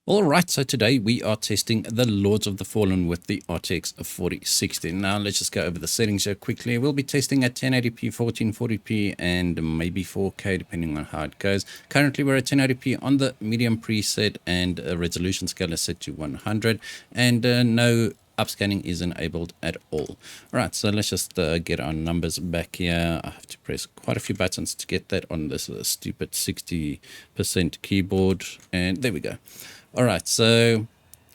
All right, so today we are testing the Lords of the Fallen with the RTX 4060. Now let's just go over the settings here quickly. We'll be testing at 1080p, 1440p, and maybe 4K depending on how it goes. Currently we're at 1080p on the medium preset, and resolution scale is set to 100, and no upscaling is enabled at all. All right, so let's just get our numbers back here. I have to press quite a few buttons to get that on this stupid 60% keyboard, and there we go. All right, so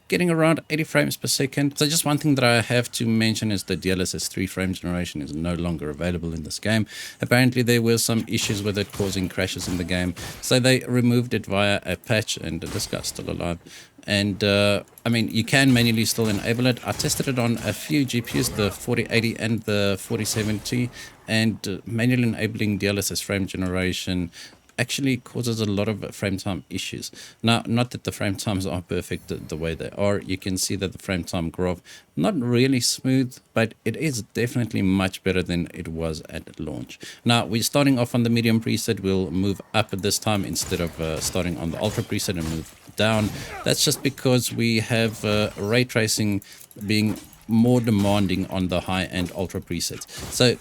getting around 80 frames per second. So just one thing that I have to mention is the DLSS 3 frame generation is no longer available in this game. Apparently there were some issues with it causing crashes in the game, so they removed it via a patch, and this guy's still alive. And I mean, you can manually still enable it. I tested it on a few GPUs, the 4080 and the 4070, and manually enabling DLSS frame generation actually causes a lot of frame time issues. Now, not that the frame times are perfect the way they are. You can see that the frame time graph, not really smooth, but it is definitely much better than it was at launch. Now, we're starting off on the medium preset. We'll move up at this time instead of starting on the ultra preset and move down. That's just because we have ray tracing being more demanding on the high and ultra presets. So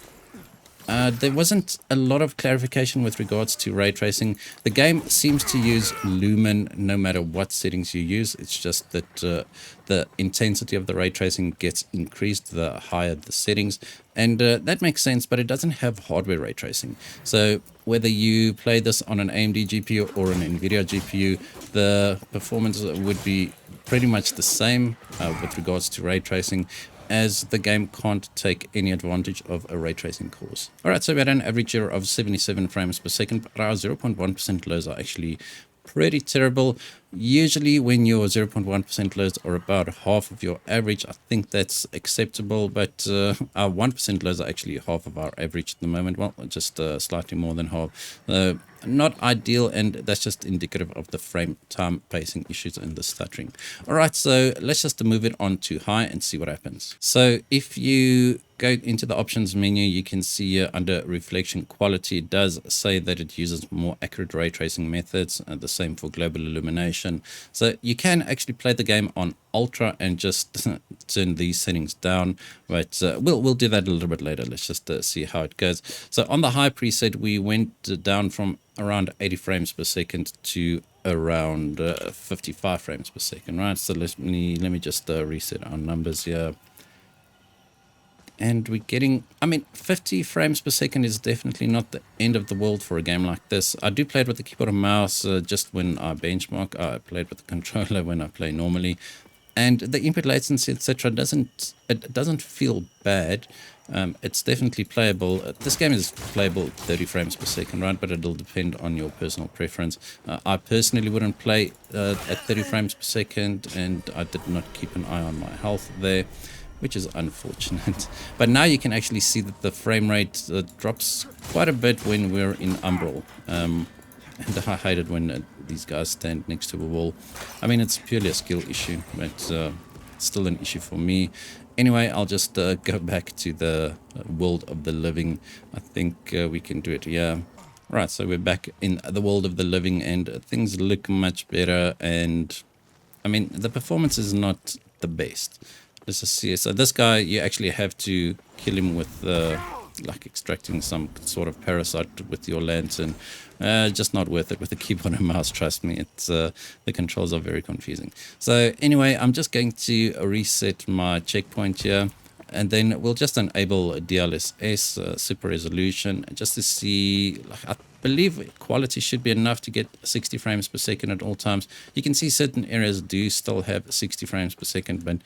there wasn't a lot of clarification with regards to ray tracing. The game seems to use Lumen no matter what settings you use. It's just that the intensity of the ray tracing gets increased the higher the settings. And that makes sense, but it doesn't have hardware ray tracing. So whether you play this on an AMD GPU or an NVIDIA GPU, the performance would be pretty much the same with regards to ray tracing, as the game can't take any advantage of a ray tracing course. All right, so we had an average error of 77 frames per second, but our 0.1% lows are actually pretty terrible. Usually when your 0.1% lows are about half of your average, I think that's acceptable, but our 1% lows are actually half of our average at the moment. Well, just slightly more than half. Not ideal, and that's just indicative of the frame time pacing issues and the stuttering. All right, so let's just move it on to high and see what happens. So if you go into the options menu, you can see here under reflection quality, it does say that it uses more accurate ray tracing methods, and the same for global illumination. So you can actually play the game on ultra and just turn these settings down, but we'll do that a little bit later. Let's just see how it goes. So on the high preset, we went down from around 80 frames per second to around 55 frames per second, right? So let me just reset our numbers here. And we're getting, I mean, 50 frames per second is definitely not the end of the world for a game like this. I do play it with the keyboard and mouse just when I benchmark. I play it with the controller when I play normally. And the input latency, etc., doesn't feel bad. It's definitely playable. This game is playable at 30 frames per second, right? But it'll depend on your personal preference. I personally wouldn't play at 30 frames per second, and I did not keep an eye on my health there, which is unfortunate. But now you can actually see that the frame rate drops quite a bit when we're in Umbral. And I hate it when these guys stand next to a wall. I mean, it's purely a skill issue, but still an issue for me. Anyway, I'll just go back to the world of the living. I think we can do it here. Right, so we're back in the world of the living, and things look much better. And I mean, the performance is not the best. Let's just see. So this guy, you actually have to kill him with like extracting some sort of parasite with your lantern. Just not worth it with the keyboard and mouse, trust me. It's the controls are very confusing. So anyway, I'm just going to reset my checkpoint here, and then we'll just enable DLSS super resolution just to see. Like, I believe quality should be enough to get 60 frames per second at all times. You can see certain areas do still have 60 frames per second, but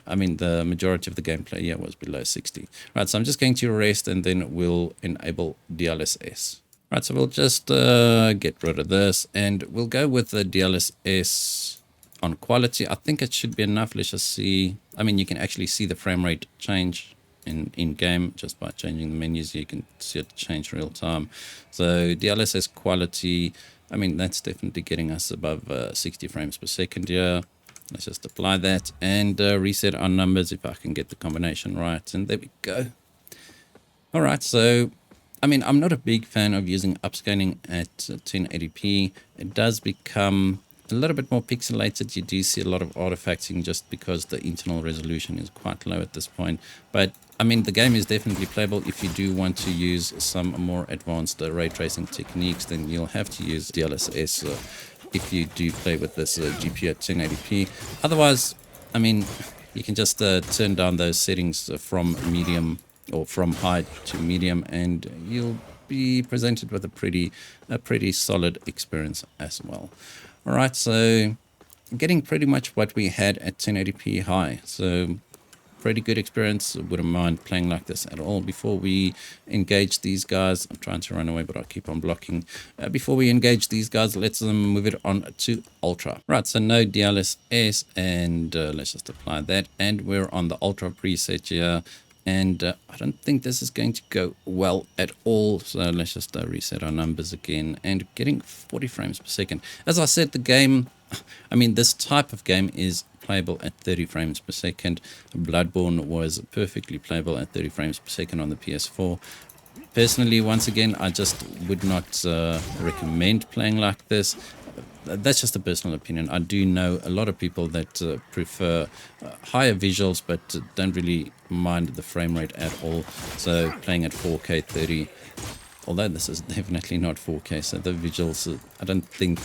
I mean the majority of the gameplay here was below 60. Right, so I'm just going to rest, and then we'll enable DLSS. Right, so we'll just get rid of this, and we'll go with the DLSS on quality. I think it should be enough. Let's just see. I mean, you can actually see the frame rate change in game just by changing the menus. You can see it change real time. So DLSS quality, I mean, that's definitely getting us above 60 frames per second here. Let's just apply that and reset our numbers if I can get the combination right, and there we go. All right, so I mean, I'm not a big fan of using upscaling at 1080p. It does become a little bit more pixelated. You do see a lot of artifacting just because the internal resolution is quite low at this point. But I mean, the game is definitely playable. If you do want to use some more advanced ray tracing techniques, then you'll have to use DLSS if you do play with this GPU at 1080p. Otherwise, I mean, you can just turn down those settings from medium or from high to medium, and you'll be presented with a pretty solid experience as well. All right, so getting pretty much what we had at 1080p high. So pretty good experience. Wouldn't mind playing like this at all. Before we engage these guys, I'm trying to run away, but I keep on blocking. Before we engage these guys, let's move it on to Ultra. Right, so no DLSS, and let's just apply that. And we're on the Ultra preset here. And I don't think this is going to go well at all. So let's just reset our numbers again. And getting 40 frames per second. As I said, the game, I mean, this type of game is playable at 30 frames per second. Bloodborne was perfectly playable at 30 frames per second on the PS4. Personally, once again, I just would not recommend playing like this. That's just a personal opinion. I do know a lot of people that prefer higher visuals, but don't really mind the frame rate at all. So playing at 4K 30, although this is definitely not 4K, so the visuals I don't think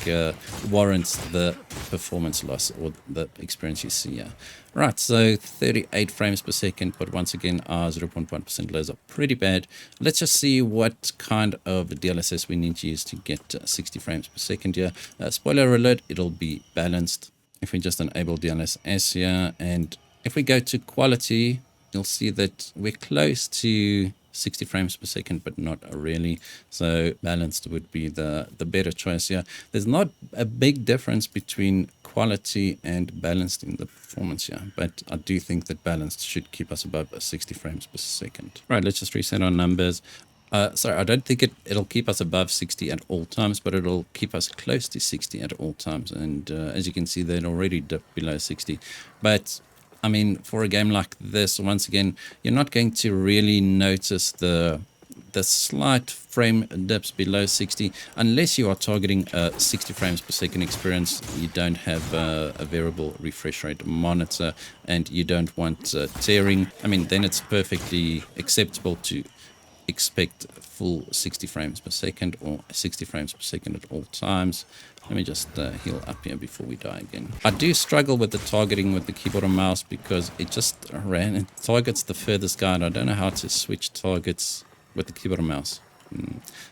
warrants the performance loss or the experience you see here. Right, so 38 frames per second, but once again our 0.1% lows are pretty bad. Let's just see what kind of DLSS we need to use to get 60 frames per second here. Spoiler alert, it'll be balanced. If we just enable DLSS here, and if we go to quality, you'll see that we're close to 60 frames per second, but not really. So balanced would be the better choice here. There's not a big difference between quality and balanced in the performance here, but I do think that balanced should keep us above 60 frames per second. Right, let's just reset our numbers. Sorry, I don't think it'll keep us above 60 at all times, but it'll keep us close to 60 at all times. And as you can see, they'd already dipped below 60. But I mean, for a game like this, once again, you're not going to really notice the slight frame dips below 60 unless you are targeting a 60 frames per second experience. You don't have a variable refresh rate monitor, and you don't want tearing. I mean, then it's perfectly acceptable to expect full 60 frames per second or 60 frames per second at all times. Let me just heal up here before we die again. I do struggle with the targeting with the keyboard and mouse because it just it targets the furthest guy, and I don't know how to switch targets with the keyboard and mouse.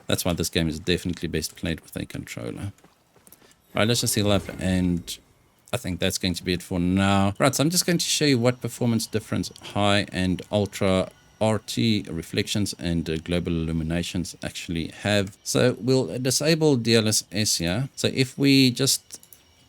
That's why this game is definitely best played with a controller. Alright, let's just heal up, and I think that's going to be it for now. Right, so I'm just going to show you what performance difference high and ultra RT reflections and global illuminations actually have. So we'll disable DLSS here. So if we just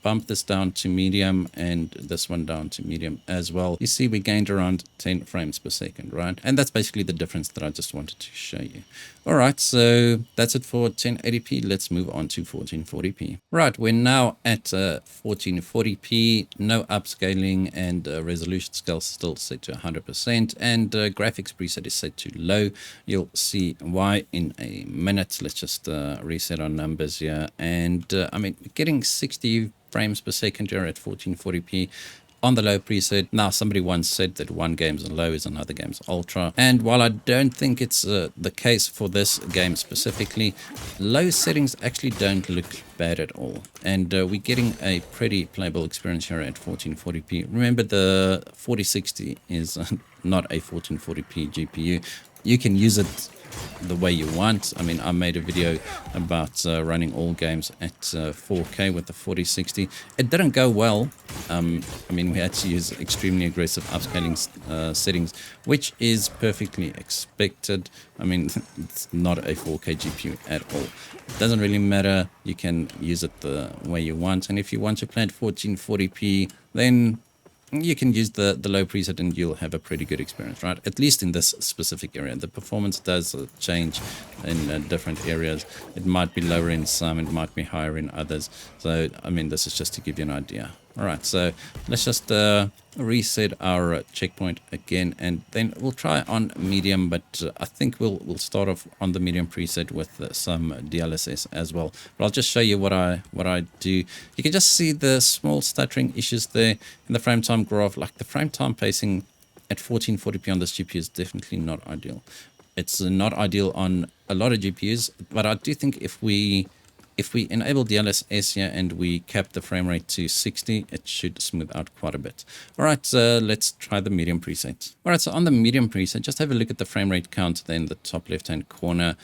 bump this down to medium and this one down to medium as well, you see we gained around 10 frames per second, right? And that's basically the difference that I just wanted to show you. All right, so that's it for 1080p. Let's move on to 1440p. Right, we're now at 1440p, no upscaling, and resolution scale still set to 100%, and graphics preset is set to low. You'll see why in a minute. Let's just reset our numbers here, and I mean, getting 60 frames per second here at 1440p on the low preset. Now, somebody once said that one game's low is another game's ultra, and while I don't think it's the case for this game specifically, low settings actually don't look bad at all, and we're getting a pretty playable experience here at 1440p. Remember, the 4060 is not a 1440p GPU. You can use it the way you want. I mean, I made a video about running all games at 4K with the 4060. It didn't go well. I mean, we had to use extremely aggressive upscaling settings, which is perfectly expected. I mean, it's not a 4K GPU at all. It doesn't really matter. You can use it the way you want. And if you want to play at 1440p, then you can use the low preset and you'll have a pretty good experience, right? At least in this specific area. The performance does change in different areas. It might be lower in some, it might be higher in others. So, I mean, this is just to give you an idea. All right, so let's just reset our checkpoint again, and then we'll try on medium, but I think we'll start off on the medium preset with some DLSS as well. But I'll just show you what I do. You can just see the small stuttering issues there in the frame time graph. Like the frame time pacing at 1440p on this GPU is definitely not ideal. It's not ideal on a lot of GPUs, but I do think if we enable DLSS here and we cap the frame rate to 60, it should smooth out quite a bit. All right, so let's try the medium preset. All right, so on the medium preset, just have a look at the frame rate count there in the top left-hand corner.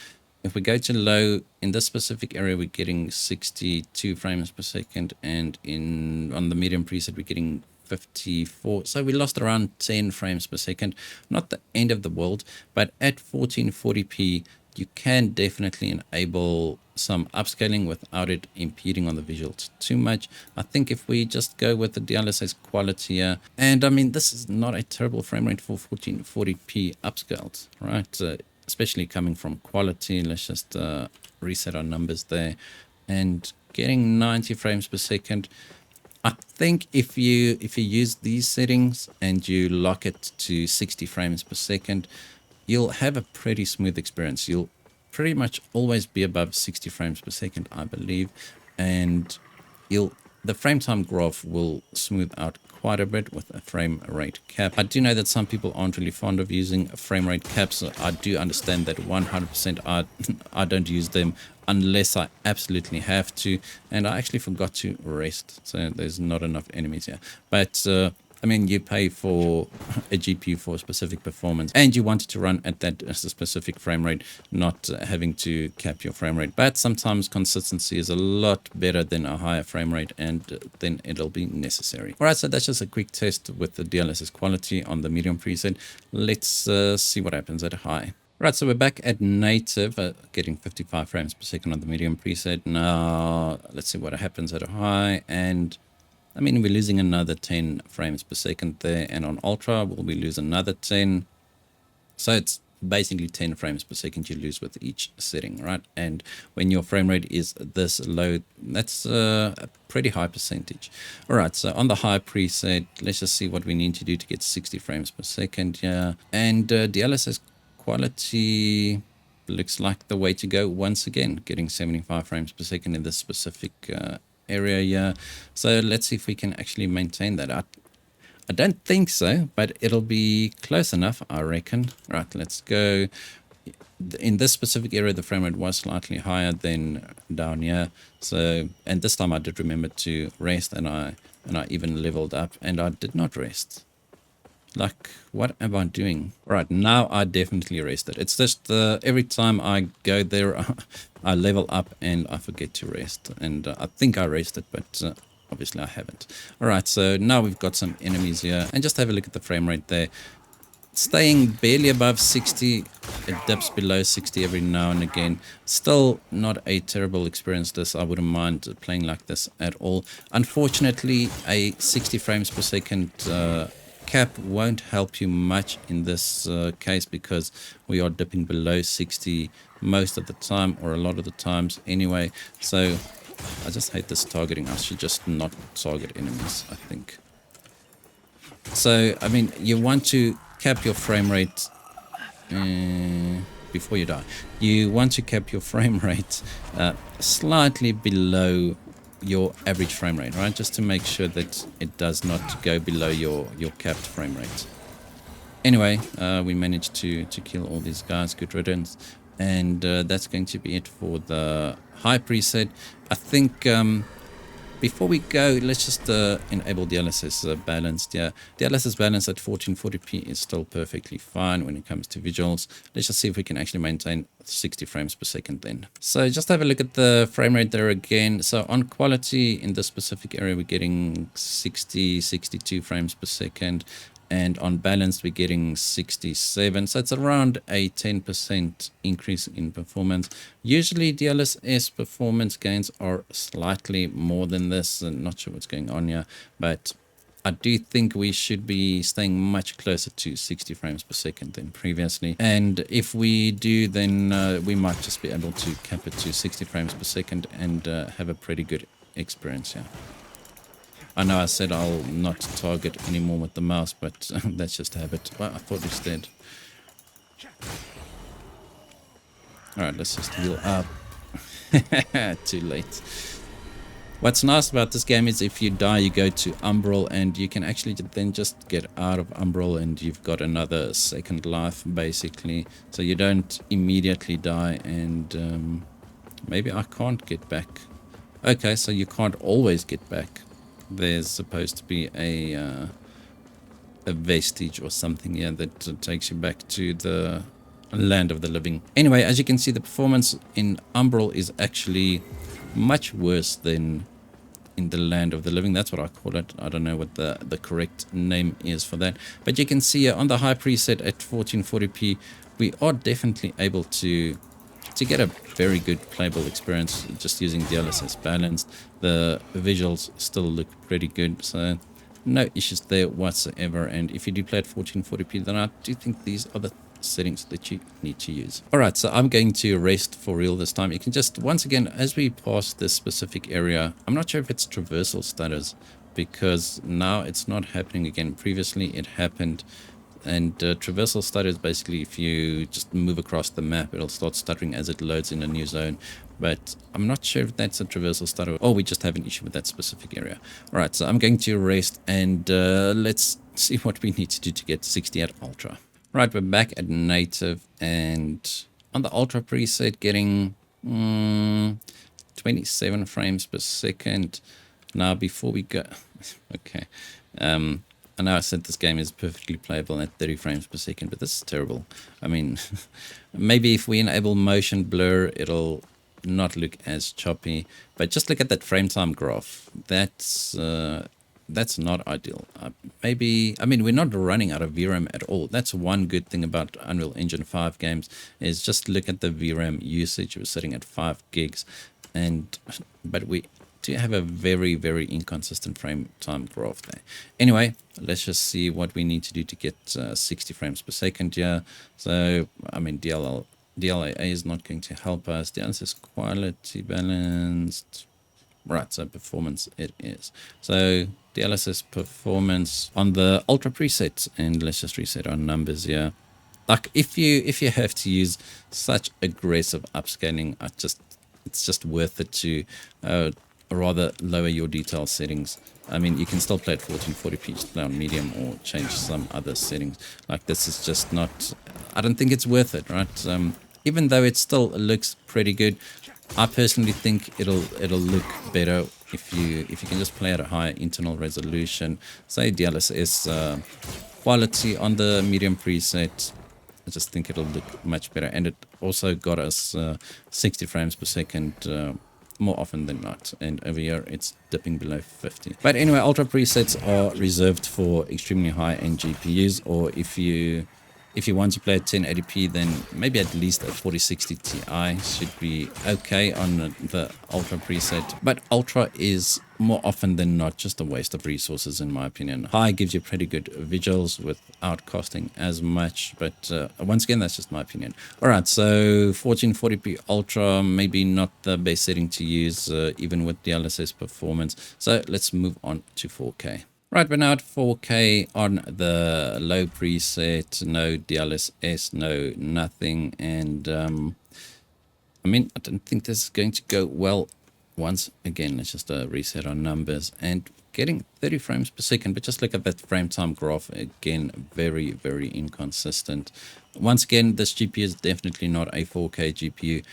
If we go to low, in this specific area, we're getting 62 frames per second, and on the medium preset, we're getting 54. So we lost around 10 frames per second. Not the end of the world, but at 1440p, you can definitely enable some upscaling without it impeding on the visuals too much. I think if we just go with the DLSS quality here, and I mean, this is not a terrible frame rate for 1440p upscaled, right? Especially coming from quality. Let's just reset our numbers there, and getting 90 frames per second. I think if you use these settings and you lock it to 60 frames per second, you'll have a pretty smooth experience. You'll pretty much always be above 60 frames per second, I believe, and the frame time graph will smooth out quite a bit with a frame rate cap. I do know that some people aren't really fond of using frame rate caps. So I do understand that 100%. I don't use them unless I absolutely have to, and I actually forgot to rest, so there's not enough enemies here. But I mean, you pay for a GPU for a specific performance, and you want it to run at that specific frame rate, not having to cap your frame rate. But sometimes consistency is a lot better than a higher frame rate, and then it'll be necessary. All right, so that's just a quick test with the DLSS quality on the medium preset. Let's see what happens at high. Right, so we're back at native, getting 55 frames per second on the medium preset. Now, let's see what happens at a high, and I mean, we're losing another 10 frames per second there, and on ultra, we'll be losing another 10. So it's basically 10 frames per second you lose with each setting, right? And when your frame rate is this low, that's a pretty high percentage. All right, so on the high preset, let's just see what we need to do to get 60 frames per second here. And DLSS quality looks like the way to go once again, getting 75 frames per second in this specific area here. So let's see if we can actually maintain that. I don't think so, but it'll be close enough, I reckon. Right, let's go. In this specific area, the frame rate was slightly higher than down here. So, and this time I did remember to rest, and I even leveled up, and I did not rest. Like, what am I doing? Right, now I definitely rested. It's just every time I go there, I level up and I forget to rest. And I think I rested, but obviously I haven't. All right, so now we've got some enemies here. And just have a look at the frame rate there. Staying barely above 60, it dips below 60 every now and again. Still not a terrible experience this. I wouldn't mind playing like this at all. Unfortunately, a 60 frames per second cap won't help you much in this case, because we are dipping below 60 most of the time, or a lot of the times anyway. So I just hate this targeting. I should just not target enemies, I think. So I mean, you want to cap your frame rate before you die. You want to cap your frame rate slightly below your average frame rate, right? Just to make sure that it does not go below your capped frame rate. Anyway, we managed to kill all these guys. Good riddance. And that's going to be it for the high preset. I think before we go, let's just enable DLSS Balanced. Yeah, DLSS Balanced at 1440p is still perfectly fine when it comes to visuals. Let's just see if we can actually maintain 60 frames per second then. So just have a look at the frame rate there again. So on quality, in this specific area, we're getting 60, 62 frames per second. And on balance, we're getting 67. So it's around a 10% increase in performance. Usually DLSS performance gains are slightly more than this. I'm not sure what's going on here, but I do think we should be staying much closer to 60 frames per second than previously. And if we do, then we might just be able to cap it to 60 frames per second and have a pretty good experience here. I know I said I'll not target anymore with the mouse, but that's just habit. Well, I thought instead. Alright, let's just heal up. Too late. What's nice about this game is if you die, you go to Umbral, and you can actually then just get out of Umbral and you've got another second life, basically. So you don't immediately die, and maybe I can't get back. Okay, so you can't always get back. There's supposed to be a vestige or something here that takes you back to the land of the living. Anyway, as you can see, the performance in Umbral is actually much worse than in the land of the living. That's what I call it. I don't know what the correct name is for that, but you can see on the high preset at 1440p we are definitely able to get a very good playable experience just using DLSS Balanced. The visuals still look pretty good, so no issues there whatsoever. And if you do play at 1440p, then I do think these are the settings that you need to use. Alright, so I'm going to rest for real this time. You can just, once again, as we pass this specific area, I'm not sure if it's traversal stutters, because now it's not happening again. Previously it happened, and traversal stutters basically if you just move across the map, it'll start stuttering as it loads in a new zone. But I'm not sure if that's a traversal stutter or we just have an issue with that specific area. Alright, so I'm going to rest, and let's see what we need to do to get 60 at ultra. Right, we're back at native, and on the ultra preset getting 27 frames per second. Now before we go, okay, I know I said this game is perfectly playable at 30 frames per second, but this is terrible. I mean, maybe if we enable motion blur, it'll not look as choppy, but just look at that frame time graph. That's not ideal. Maybe, I mean, we're not running out of VRAM at all. That's one good thing about Unreal Engine 5 games, is just look at the VRAM usage. We're sitting at 5 gigs, but we do have a very, very inconsistent frame time graph there. Anyway, let's just see what we need to do to get 60 frames per second here. So, I mean, DLA is not going to help us. DLSS quality balanced. Right, so performance it is. So DLSS performance on the ultra preset, and let's just reset our numbers here. Like if you have to use such aggressive upscaling, it's just worth it to rather lower your detail settings. I mean, you can still play at 1440p, just play on medium or change some other settings. Like this is just not, I don't think it's worth it, right? Even though it still looks pretty good, I personally think it'll look better if you can just play at a higher internal resolution. Say DLSS quality on the medium preset. I just think it'll look much better, and it also got us 60 frames per second more often than not, and over here it's dipping below 50. But anyway, ultra presets are reserved for extremely high-end GPUs, or if you want to play at 1080p, then maybe at least a 4060 Ti should be okay on the Ultra preset. But Ultra is more often than not just a waste of resources, in my opinion. High gives you pretty good visuals without costing as much, but once again, that's just my opinion. Alright, so 1440p Ultra, maybe not the best setting to use, even with DLSS performance. So let's move on to 4K. Right, we're now at 4K on the low preset, no DLSS, no nothing, and I mean, I don't think this is going to go well. Once again, let's just reset our numbers, and getting 30 frames per second, but just look at that frame time graph again, very, very inconsistent. Once again, this GPU is definitely not a 4K GPU.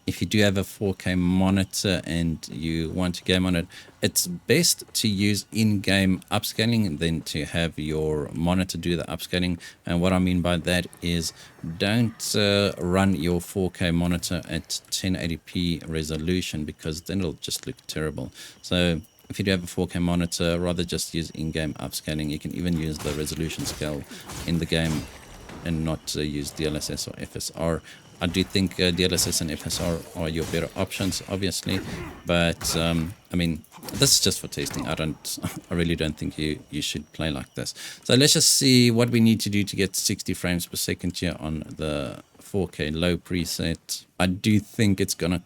If you do have a 4K monitor and you want to game on it, it's best to use in-game upscaling than to have your monitor do the upscaling. And what I mean by that is don't run your 4K monitor at 1080p resolution, because then it'll just look terrible. So if you do have a 4K monitor, rather just use in-game upscaling. You can even use the resolution scale in the game and not use DLSS or FSR. I do think DLSS and FSR are your better options, obviously, but I mean, this is just for testing. I really don't think you should play like this. So let's just see what we need to do to get 60 frames per second here on the 4K low preset. I do think it's gonna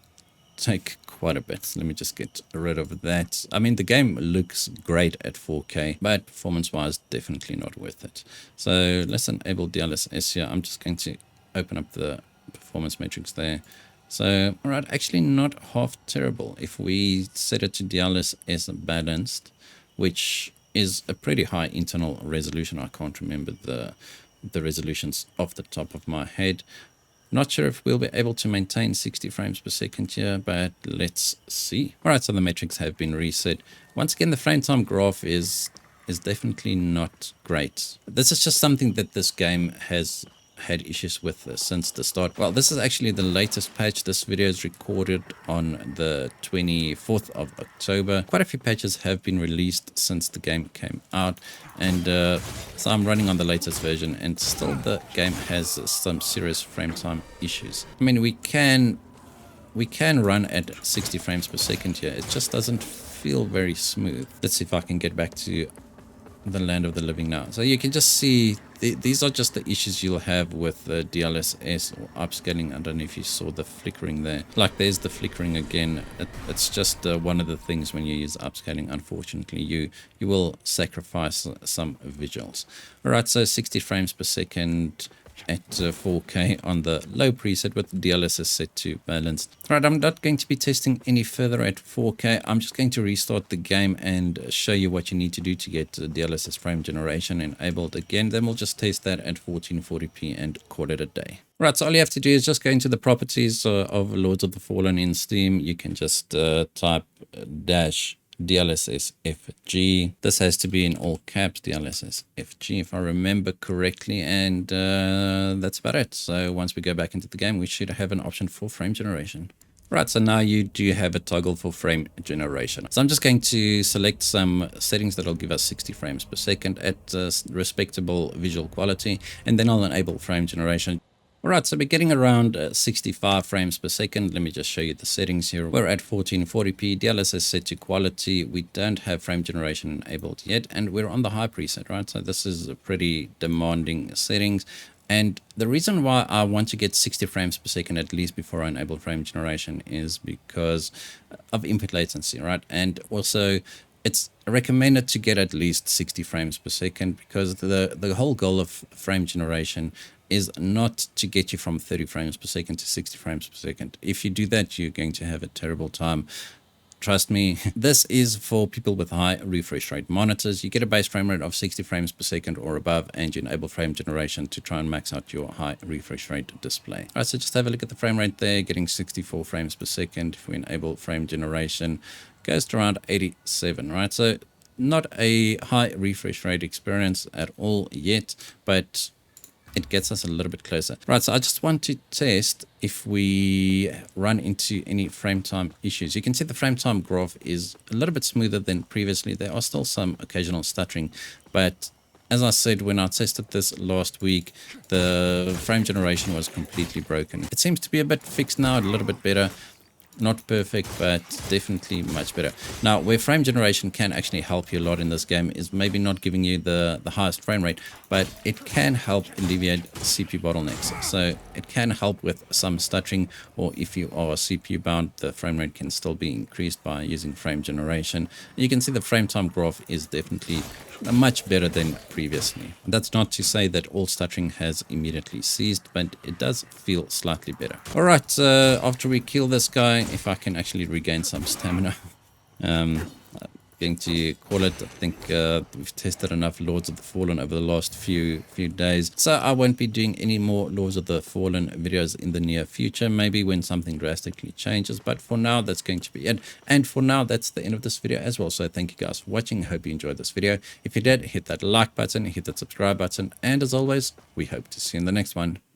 take quite a bit. Let me just get rid of that. I mean, the game looks great at 4K, but performance-wise, definitely not worth it. So let's enable DLSS here. I'm just going to open up the performance metrics there. So, all right, actually not half terrible. If we set it to DLSS Balanced, which is a pretty high internal resolution. I can't remember the resolutions off the top of my head. Not sure if we'll be able to maintain 60 frames per second here, but let's see. All right, so the metrics have been reset. Once again, the frame time graph is definitely not great. This is just something that this game has had issues with since the start. Well, this is actually the latest patch. This video is recorded on the 24th of October. Quite a few patches have been released since the game came out, and so I'm running on the latest version, and still the game has some serious frame time issues. I mean, we can run at 60 frames per second here. It just doesn't feel very smooth. Let's see if I can get back to the land of the living now. So you can just see these are just the issues you'll have with DLSS or upscaling. I don't know if you saw the flickering there. Like, there's the flickering again. It's just one of the things when you use upscaling. Unfortunately, you will sacrifice some visuals. All right, so 60 frames per second at 4K on the low preset with DLSS set to balanced. All right, I'm not going to be testing any further at 4K. I'm just going to restart the game and show you what you need to do to get DLSS frame generation enabled again. Then we'll just test that at 1440p and call it a day. Right, so all you have to do is just go into the properties of Lords of the Fallen in Steam. You can just type dash DLSS FG. This has to be in all caps, DLSS FG, if I remember correctly, and that's about it. So once we go back into the game, we should have an option for frame generation. Right, so now you do have a toggle for frame generation. So I'm just going to select some settings that'll give us 60 frames per second at respectable visual quality, and then I'll enable frame generation. Alright, so we're getting around 65 frames per second. Let me just show you the settings here. We're at 1440p, DLSS set to quality. We don't have frame generation enabled yet, and we're on the high preset, right? So this is a pretty demanding settings. And the reason why I want to get 60 frames per second at least before I enable frame generation is because of input latency, right? And also, it's recommended to get at least 60 frames per second because the whole goal of frame generation is not to get you from 30 frames per second to 60 frames per second. If you do that, you're going to have a terrible time. Trust me, this is for people with high refresh rate monitors. You get a base frame rate of 60 frames per second or above, and you enable frame generation to try and max out your high refresh rate display. All right, so just have a look at the frame rate there, getting 64 frames per second. If we enable frame generation, it goes to around 87, right? So not a high refresh rate experience at all yet, but it gets us a little bit closer. Right, so I just want to test if we run into any frame time issues. You can see the frame time graph is a little bit smoother than previously. There are still some occasional stuttering, but as I said, when I tested this last week, the frame generation was completely broken. It seems to be a bit fixed now, a little bit better. Not perfect, but definitely much better. Now, where frame generation can actually help you a lot in this game is maybe not giving you the highest frame rate, but it can help alleviate CPU bottlenecks. So it can help with some stuttering, or if you are CPU bound, the frame rate can still be increased by using frame generation. You can see the frame time graph is definitely much better than previously. That's not to say that all stuttering has immediately ceased, but it does feel slightly better. All right, after we kill this guy, if I can actually regain some stamina, I'm going to call it. I think we've tested enough Lords of the Fallen over the last few days, so I won't be doing any more Lords of the Fallen videos in the near future, maybe when something drastically changes, but for now that's going to be it. And for now, that's the end of this video as well. So thank you guys for watching. Hope you enjoyed this video. If you did, hit that like button, hit that subscribe button, and as always, we hope to see you in the next one.